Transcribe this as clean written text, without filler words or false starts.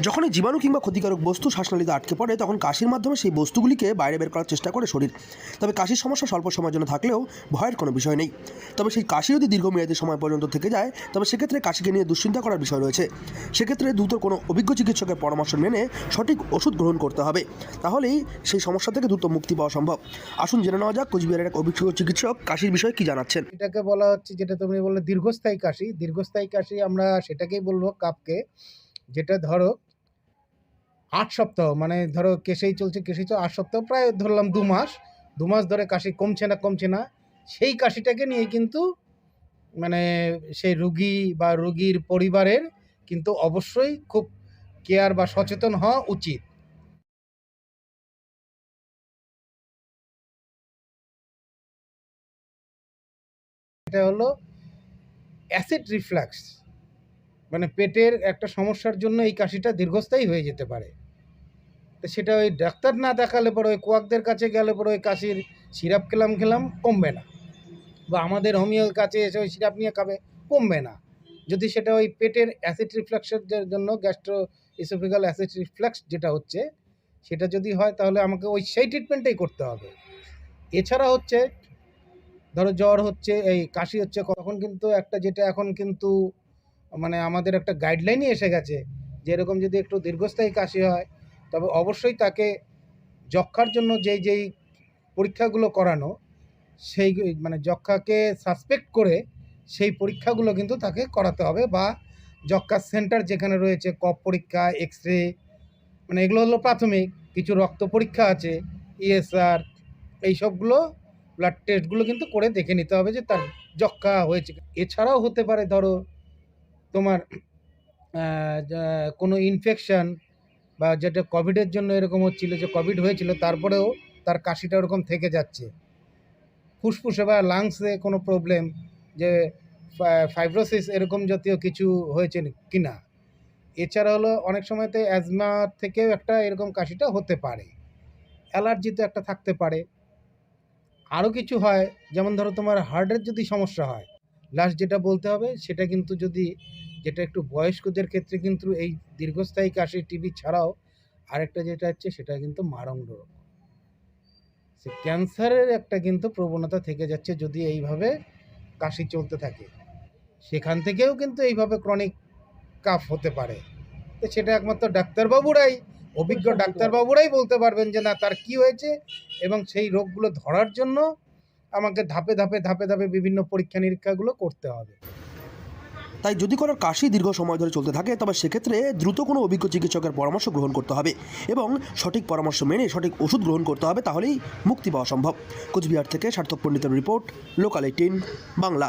যখনই জীবাণু কিংবা ক্ষতিকারক বস্তু শ্বাসনালীতে আটকে পড়ে তখন কাশির মাধ্যমে সেই বস্তুগুলিকে বাইরে বের করার চেষ্টা করে শরীর। তবে কাশির সমস্যা স্বল্প সময়ের জন্য থাকলেও ভয়ের কোনো বিষয় নেই। তবে সেই কাশি যদি দীর্ঘমেয়াদী সময় পর্যন্ত থেকে যায় তবে সেক্ষেত্রে কাশিকে নিয়ে দুশ্চিন্তা করার বিষয় রয়েছে। সেক্ষেত্রে দ্রুত কোনো অভিজ্ঞ চিকিৎসকের পরামর্শ মেনে সঠিক ওষুধ গ্রহণ করতে হবে, তাহলেই সেই সমস্যা থেকে দ্রুত মুক্তি পাওয়া সম্ভব। আসুন জেনে নেওয়া যাক কোচবিহারের এক অভিজ্ঞ চিকিৎসক কাশির বিষয়ে কী জানাচ্ছেন। এটাকে বলা হচ্ছে, যেটা তুমি বললে দীর্ঘস্থায়ী কাশি। দীর্ঘস্থায়ী কাশি আমরা সেটাকেই বলবো কাপকে, যেটা ধরো 8 সপ্তাহ, মানে ধরো কেশেই চলছে 8 সপ্তাহ, প্রায় ধরলাম 2 মাস ধরে কাশি কমছে না। সেই কাশিটাকে নিয়ে কিন্তু মানে সেই রুগী বা রুগীর পরিবারের কিন্তু অবশ্যই খুব কেয়ার বা সচেতন হওয়া উচিত। এটা হলো অ্যাসিড রিফ্লাক্স, মানে পেটের একটা সমস্যার জন্য এই কাশিটা দীর্ঘস্থায়ী হয়ে যেতে পারে। তো সেটা ওই ডাক্তার না দেখালে পরে, ওই কোয়াকদের কাছে গেলে পরে ওই কাশির সিরাপ খেলাম কমবে না, বা আমাদের হোমিওর কাছে এসে ওই সিরাপ নিয়ে খাবে, কমবে না। যদি সেটা ওই পেটের অ্যাসিড রিফ্লাক্সের জন্য গ্যাস্ট্রো ইসোফেগাল অ্যাসিড রিফ্লাক্স যেটা হচ্ছে, সেটা যদি হয় তাহলে আমাকে সেই ট্রিটমেন্টটাই করতে হবে। এছাড়া হচ্ছে ধরো জ্বর হচ্ছে, এই কাশি হচ্ছে, তখন কিন্তু একটা, যেটা এখন কিন্তু মানে আমাদের একটা গাইডলাইনই এসে গেছে, যে এরকম যদি একটু দীর্ঘস্থায়ী কাশি হয় তবে অবশ্যই তাকে যক্ষ্মার জন্য যেই পরীক্ষাগুলো করানো, সেই মানে যক্ষ্মাকে সাসপেক্ট করে সেই পরীক্ষাগুলো কিন্তু তাকে করাতে হবে, বা যক্ষ্মার সেন্টার যেখানে রয়েছে, কফ পরীক্ষা, এক্স রে, মানে এগুলো হলো প্রাথমিক। কিছু রক্ত পরীক্ষা আছে, ইএসআর, এইসবগুলো ব্লাড টেস্টগুলো কিন্তু করে দেখে নিতে হবে যে তার যক্ষ্মা হয়েছে। এছাড়াও হতে পারে ধরো তোমার কোনো ইনফেকশান, বা যেটা কোভিডের জন্য এরকম হচ্ছিল, যে কোভিড হয়েছিল তারপরেও তার কাশিটা ওরকম থেকে যাচ্ছে, ফুসফুসে বা লাংসে কোনো প্রবলেম, যে ফাইব্রোসিস এরকম জাতীয় কিছু হয়েছে কি না। এছাড়া হলো অনেক সময়তে অ্যাজমা থেকেও একটা এরকম কাশিটা হতে পারে, অ্যালার্জিতে একটা থাকতে পারে। আরও কিছু হয়, যেমন ধরো তোমার হার্টের যদি সমস্যা হয়, লাস্ট যেটা বলতে হবে সেটা কিন্তু যেটা একটু বয়স্কদের ক্ষেত্রে কিন্তু এই দীর্ঘস্থায়ী কাশি, টিবি ছাড়াও আরেকটা যেটা হচ্ছে সেটা কিন্তু মারণ রোগ, সে ক্যান্সারের একটা কিন্তু প্রবণতা থেকে যাচ্ছে যদি এইভাবে কাশি চলতে থাকে। সেখান থেকেও কিন্তু এইভাবে ক্রনিক কাফ হতে পারে। তো সেটা একমাত্র অভিজ্ঞ ডাক্তারবাবুরাই বলতে পারবেন যে না, তার কি হয়েছে, এবং সেই রোগগুলো ধরার জন্য আমাকে ধাপে ধাপে বিভিন্ন পরীক্ষা নিরীক্ষাগুলো করতে হবে। তাই যদি কোনো কাশি দীর্ঘ সময় ধরে চলতে থাকে তবে সেক্ষেত্রে দ্রুত কোনো অভিজ্ঞ চিকিৎসকের পরামর্শ গ্রহণ করতে হবে এবং সঠিক পরামর্শ মেনে সঠিক ওষুধ গ্রহণ করতে হবে, তাহলেই মুক্তি পাওয়া সম্ভব। কোচবিহার থেকে সার্থক পণ্ডিতের রিপোর্ট, লোকাল 18 বাংলা।